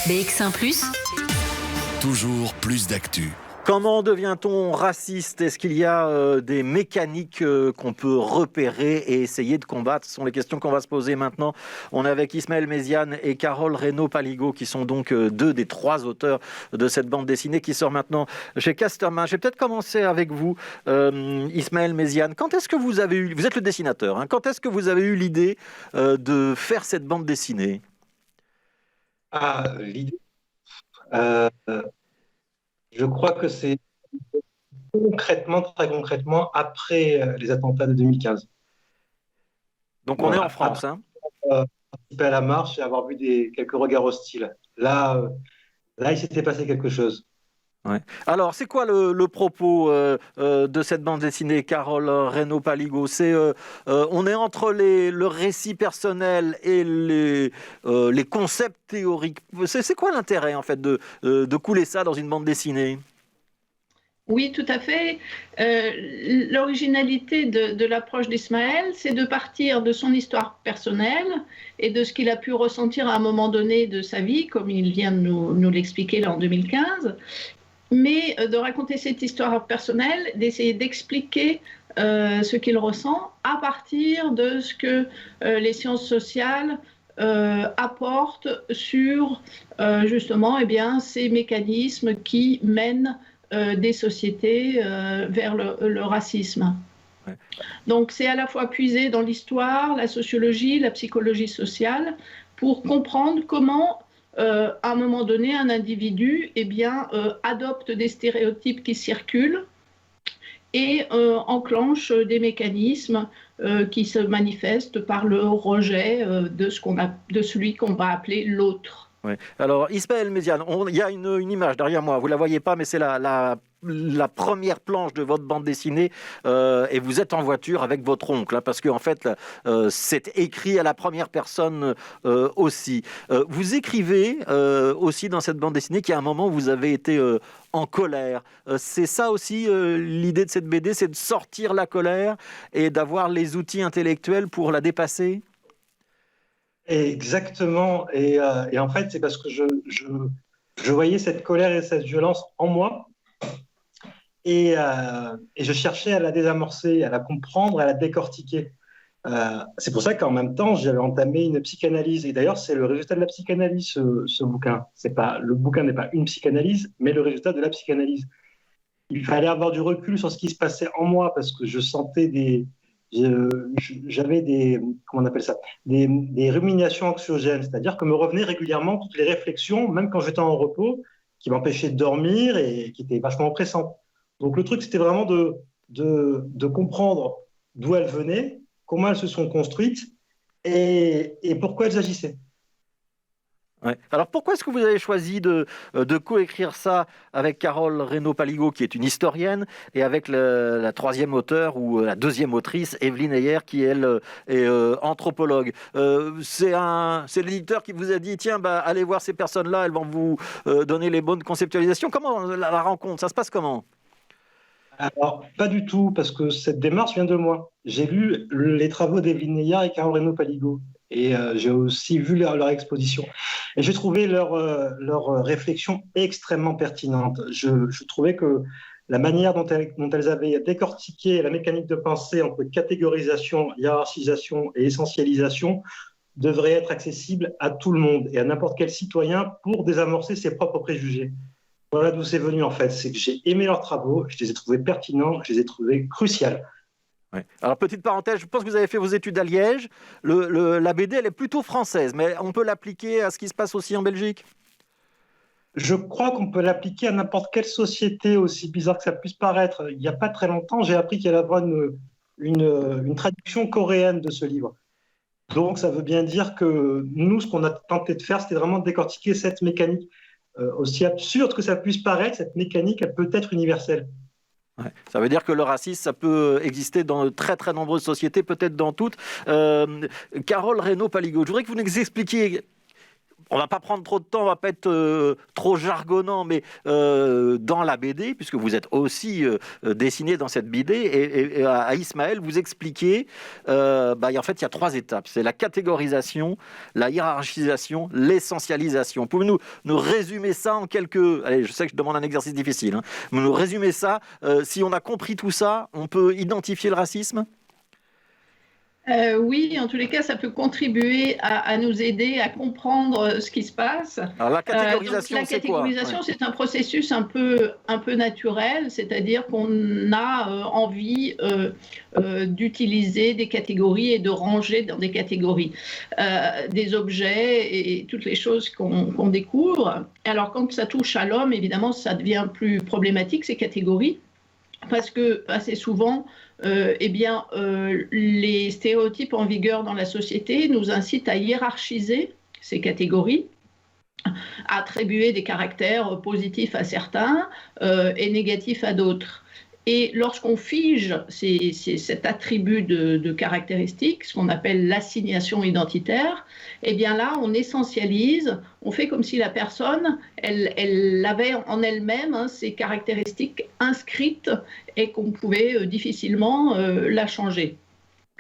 BX1 +, toujours plus d'actu. Comment devient-on raciste? Est-ce qu'il y a des mécaniques qu'on peut repérer et essayer de combattre? Ce sont les questions qu'on va se poser maintenant. On est avec Ismaël Méziane et Carole Reynaud-Paligo, qui sont donc deux des trois auteurs de cette bande dessinée qui sort maintenant chez Casterman. Je vais peut-être commencer avec vous, Ismaël Méziane. Quand est-ce que vous avez eu... Vous êtes le dessinateur, hein. Quand est-ce que vous avez eu l'idée de faire cette bande dessinée? L'idée, euh, je crois que c'est très concrètement, après les attentats de 2015. Donc on est en France, hein. Participer à la marche et avoir vu quelques regards hostiles. Là, il s'était passé quelque chose. Ouais. Alors, c'est quoi le propos de cette bande dessinée, Carole Reynaud-Paligo? On est entre le récit personnel et les concepts théoriques. C'est quoi l'intérêt, en fait, de couler ça dans une bande dessinée? Oui, tout à fait. L'originalité de l'approche d'Ismaël, c'est de partir de son histoire personnelle et de ce qu'il a pu ressentir à un moment donné de sa vie, comme il vient de nous l'expliquer là en 2015, mais de raconter cette histoire personnelle, d'essayer d'expliquer ce qu'il ressent à partir de ce que les sciences sociales apportent sur justement ces mécanismes qui mènent des sociétés vers le racisme. Ouais. Donc c'est à la fois puiser dans l'histoire, la sociologie, la psychologie sociale, pour comprendre comment à un moment donné un individu adopte des stéréotypes qui circulent et enclenche des mécanismes qui se manifestent par le rejet de celui qu'on va appeler l'autre. Ouais. Alors, Ismaël Méziane, il y a une image derrière moi, vous ne la voyez pas, mais c'est la première planche de votre bande dessinée et vous êtes en voiture avec votre oncle, hein, parce qu'en fait, c'est écrit à la première personne aussi. Vous écrivez aussi dans cette bande dessinée qu'à un moment, vous avez été en colère. C'est ça aussi l'idée de cette BD, c'est de sortir la colère et d'avoir les outils intellectuels pour la dépasser? Exactement. Et en fait, c'est parce que je voyais cette colère et cette violence en moi. Et je cherchais à la désamorcer, à la comprendre, à la décortiquer. C'est pour ça qu'en même temps, j'avais entamé une psychanalyse. Et d'ailleurs, c'est le résultat de la psychanalyse, ce bouquin. Le bouquin n'est pas une psychanalyse, mais le résultat de la psychanalyse. Il fallait avoir du recul sur ce qui se passait en moi parce que je sentais j'avais comment on appelle ça, des ruminations anxiogènes, c'est-à-dire que me revenaient régulièrement toutes les réflexions, même quand j'étais en repos, qui m'empêchaient de dormir et qui étaient vachement oppressantes. Donc le truc, c'était vraiment de comprendre d'où elles venaient, comment elles se sont construites et pourquoi elles agissaient. Ouais. Alors pourquoi est-ce que vous avez choisi de coécrire ça avec Carole Reynaud-Paligo, qui est une historienne, et avec la troisième auteure ou la deuxième autrice, Evelyne Heyer, qui elle est anthropologue? C'est l'éditeur qui vous a dit tiens, allez voir ces personnes-là, elles vont vous donner les bonnes conceptualisations. Comment la rencontre, ça se passe comment? Alors, pas du tout, parce que cette démarche vient de moi. J'ai lu les travaux d'Evelyne Heyer et Carole Reynaud-Paligo. Et j'ai aussi vu leur exposition. Et j'ai trouvé leur réflexion extrêmement pertinente. Je trouvais que la manière dont elles avaient décortiqué la mécanique de pensée entre catégorisation, hiérarchisation et essentialisation devrait être accessible à tout le monde et à n'importe quel citoyen pour désamorcer ses propres préjugés. Voilà d'où c'est venu en fait. C'est que j'ai aimé leurs travaux, je les ai trouvés pertinents, je les ai trouvés cruciaux. Ouais. Alors, petite parenthèse, je pense que vous avez fait vos études à Liège. La BD, elle est plutôt française, mais on peut l'appliquer à ce qui se passe aussi en Belgique? Je crois qu'on peut l'appliquer à n'importe quelle société, aussi bizarre que ça puisse paraître. Il n'y a pas très longtemps, j'ai appris qu'il y avait une traduction coréenne de ce livre. Donc, ça veut bien dire que nous, ce qu'on a tenté de faire, c'était vraiment de décortiquer cette mécanique. Aussi absurde que ça puisse paraître, cette mécanique, elle peut être universelle. Ouais. Ça veut dire que le racisme, ça peut exister dans de très très nombreuses sociétés, peut-être dans toutes. Carole Reynaud-Paligo, je voudrais que vous nous expliquiez on va pas prendre trop de temps, on va pas être trop jargonnant, mais dans la BD, puisque vous êtes aussi dessiné dans cette BD, et à Ismaël, vous expliquez, en fait, il y a 3 étapes. C'est la catégorisation, la hiérarchisation, l'essentialisation. Pouvez-vous nous résumer ça en quelques... Allez, je sais que je demande un exercice difficile, hein. Mais nous résumer ça. Si on a compris tout ça, on peut identifier le racisme ? Oui, en tous les cas, ça peut contribuer à nous aider à comprendre ce qui se passe. Alors, la catégorisation, c'est quoi ? La catégorisation, c'est un processus un peu naturel, c'est-à-dire qu'on a envie d'utiliser des catégories et de ranger dans des catégories des objets et toutes les choses qu'on découvre. Alors, quand ça touche à l'homme, évidemment, ça devient plus problématique, ces catégories, parce que assez souvent, les stéréotypes en vigueur dans la société nous incitent à hiérarchiser ces catégories, à attribuer des caractères positifs à certains et négatifs à d'autres. Et lorsqu'on fige cet attribut de caractéristiques, ce qu'on appelle l'assignation identitaire, eh bien là, on essentialise, on fait comme si la personne, elle avait en elle-même ces caractéristiques inscrites et qu'on pouvait difficilement la changer.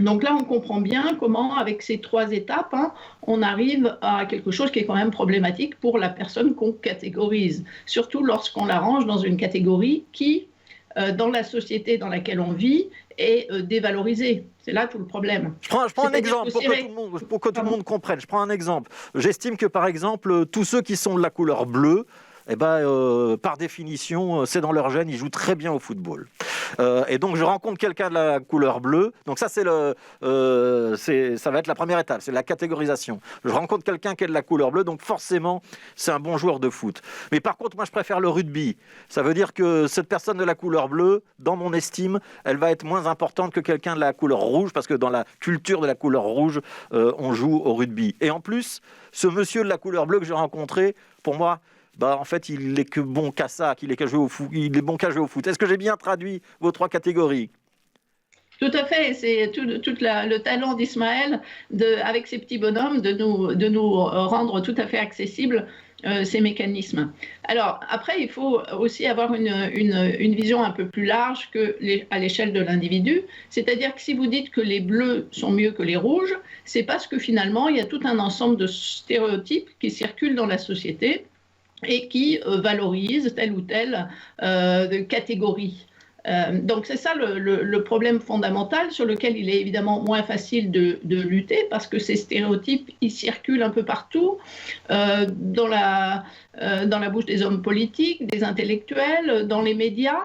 Donc là, on comprend bien comment, avec ces 3 étapes, on arrive à quelque chose qui est quand même problématique pour la personne qu'on catégorise, surtout lorsqu'on la range dans une catégorie qui, dans la société dans laquelle on vit, est dévalorisée. C'est là tout le problème. Je prends un exemple pour que tout le monde comprenne. Je prends un exemple. J'estime que, par exemple, tous ceux qui sont de la couleur bleue, par définition, c'est dans leur gène, ils jouent très bien au football. Et donc, je rencontre quelqu'un de la couleur bleue. Donc ça, ça va être la première étape, c'est la catégorisation. Je rencontre quelqu'un qui est de la couleur bleue, donc forcément, c'est un bon joueur de foot. Mais par contre, moi, je préfère le rugby. Ça veut dire que cette personne de la couleur bleue, dans mon estime, elle va être moins importante que quelqu'un de la couleur rouge, parce que dans la culture de la couleur rouge, on joue au rugby. Et en plus, ce monsieur de la couleur bleue que j'ai rencontré, pour moi, en fait, il n'est que bon qu'à ça, qu'il est qu'à jouer au foot. Il est bon qu'à jouer au foot. Est-ce que j'ai bien traduit vos 3 catégories ? Tout à fait. C'est tout le talent d'Ismaël, avec ces petits bonhommes, de nous rendre tout à fait accessibles ces mécanismes. Alors, après, il faut aussi avoir une vision un peu plus large à l'échelle de l'individu. C'est-à-dire que si vous dites que les bleus sont mieux que les rouges, c'est parce que finalement, il y a tout un ensemble de stéréotypes qui circulent dans la société et qui valorise telle ou telle catégorie. Donc c'est ça le problème fondamental sur lequel il est évidemment moins facile de lutter, parce que ces stéréotypes, ils circulent un peu partout, dans la bouche des hommes politiques, des intellectuels, dans les médias.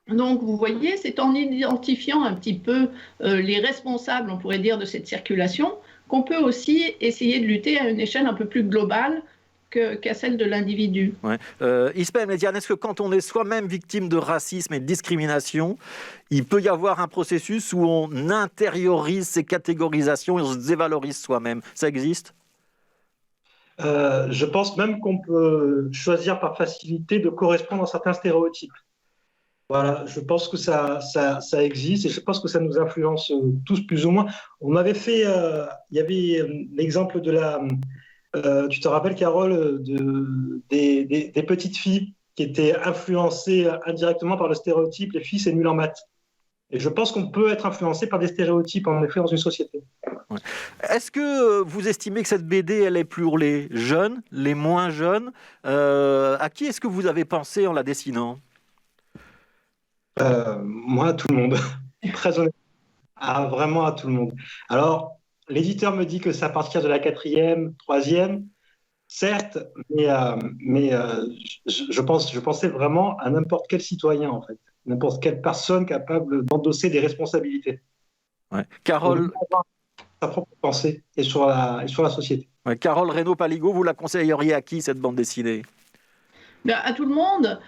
Donc vous voyez, c'est en identifiant un petit peu les responsables, on pourrait dire, de cette circulation, qu'on peut aussi essayer de lutter à une échelle un peu plus globale qu'à celle de l'individu. Ouais. Ismaël Médiane, est-ce que quand on est soi-même victime de racisme et de discrimination, il peut y avoir un processus où on intériorise ces catégorisations et on se dévalorise soi-même ? Ça existe ? Je pense même qu'on peut choisir par facilité de correspondre à certains stéréotypes. Voilà, je pense que ça existe et je pense que ça nous influence tous plus ou moins. On m'avait fait, il y avait l'exemple de tu te rappelles, Carole, des petites filles qui étaient influencées indirectement par le stéréotype « les filles, c'est nul en maths ». Et je pense qu'on peut être influencé par des stéréotypes, en effet, dans une société. Ouais. Est-ce que vous estimez que cette BD, elle est pour les jeunes, les moins jeunes ? À qui est-ce que vous avez pensé en la dessinant ? Moi, à tout le monde. Très honnêtement. Vraiment à tout le monde. Alors, l'éditeur me dit que c'est à partir de la 4e, 3e, certes, mais je pensais vraiment à n'importe quel citoyen, en fait. N'importe quelle personne capable d'endosser des responsabilités. Ouais. Carole... sa propre pensée et sur la société. Ouais. Carole Reynaud-Paligo, vous la conseilleriez à qui, cette bande dessinée ? À tout le monde.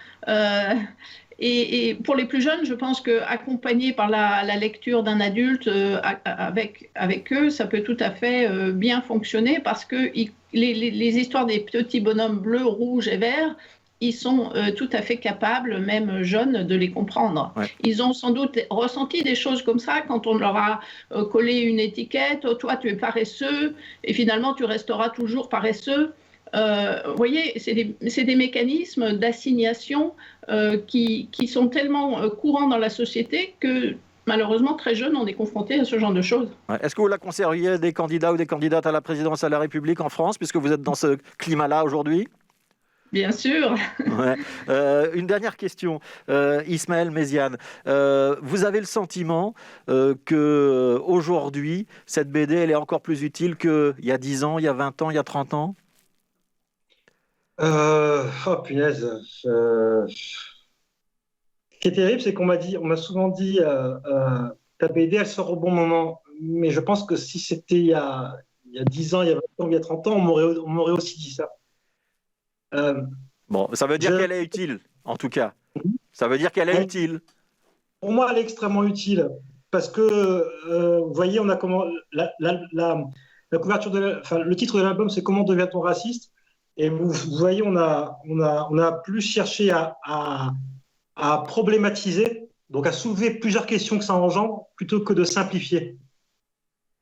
Et pour les plus jeunes, je pense qu'accompagné par la lecture d'un adulte avec eux, ça peut tout à fait bien fonctionner, parce que les histoires des petits bonhommes bleus, rouges et verts, ils sont tout à fait capables, même jeunes, de les comprendre. Ouais. Ils ont sans doute ressenti des choses comme ça quand on leur a collé une étiquette « toi tu es paresseux » et finalement tu resteras toujours paresseux. Vous voyez, c'est des mécanismes d'assignation qui sont tellement courants dans la société que malheureusement, très jeune, on est confronté à ce genre de choses. Ouais. Est-ce que vous la conseilleriez des candidats ou des candidates à la présidence de la République en France, puisque vous êtes dans ce climat-là aujourd'hui? Bien sûr. Ouais. Une dernière question, Ismaël Méziane. Vous avez le sentiment que aujourd'hui, cette BD, elle est encore plus utile qu'il y a 10 ans, il y a 20 ans, il y a 30 ans? Oh punaise. Ce qui est terrible, c'est on m'a souvent dit, ta BD, elle sort au bon moment. Mais je pense que si c'était il y a 10 ans, il y a 20 ans, il y a 30 ans, on m'aurait aussi dit ça. Euh, Bon, ça veut dire je- qu'elle est utile, en tout cas. Ça veut dire qu'elle est Ouais. utile. Pour moi, elle est extrêmement utile parce que, vous voyez, on a comment la couverture enfin, le titre de l'album, c'est Comment devient-on raciste? Et vous voyez, on a plus cherché à problématiser, donc à soulever plusieurs questions que ça engendre, plutôt que de simplifier.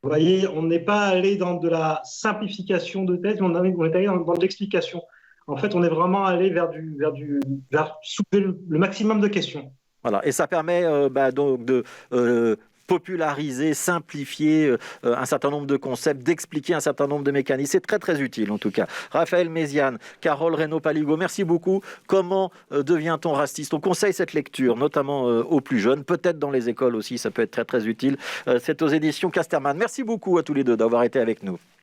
Vous voyez, on n'est pas allé dans de la simplification de texte, mais on est allé dans de l'explication. En fait, on est vraiment allé vers soulever le maximum de questions. Voilà. Et ça permet donc de populariser, simplifier un certain nombre de concepts, d'expliquer un certain nombre de mécanismes. C'est très, très utile, en tout cas. Raphaël Méziane, Carole Reynaud-Paligo, merci beaucoup. Comment devient-on raciste? On conseille cette lecture, notamment aux plus jeunes, peut-être dans les écoles aussi, ça peut être très, très utile. C'est aux éditions Casterman. Merci beaucoup à tous les deux d'avoir été avec nous.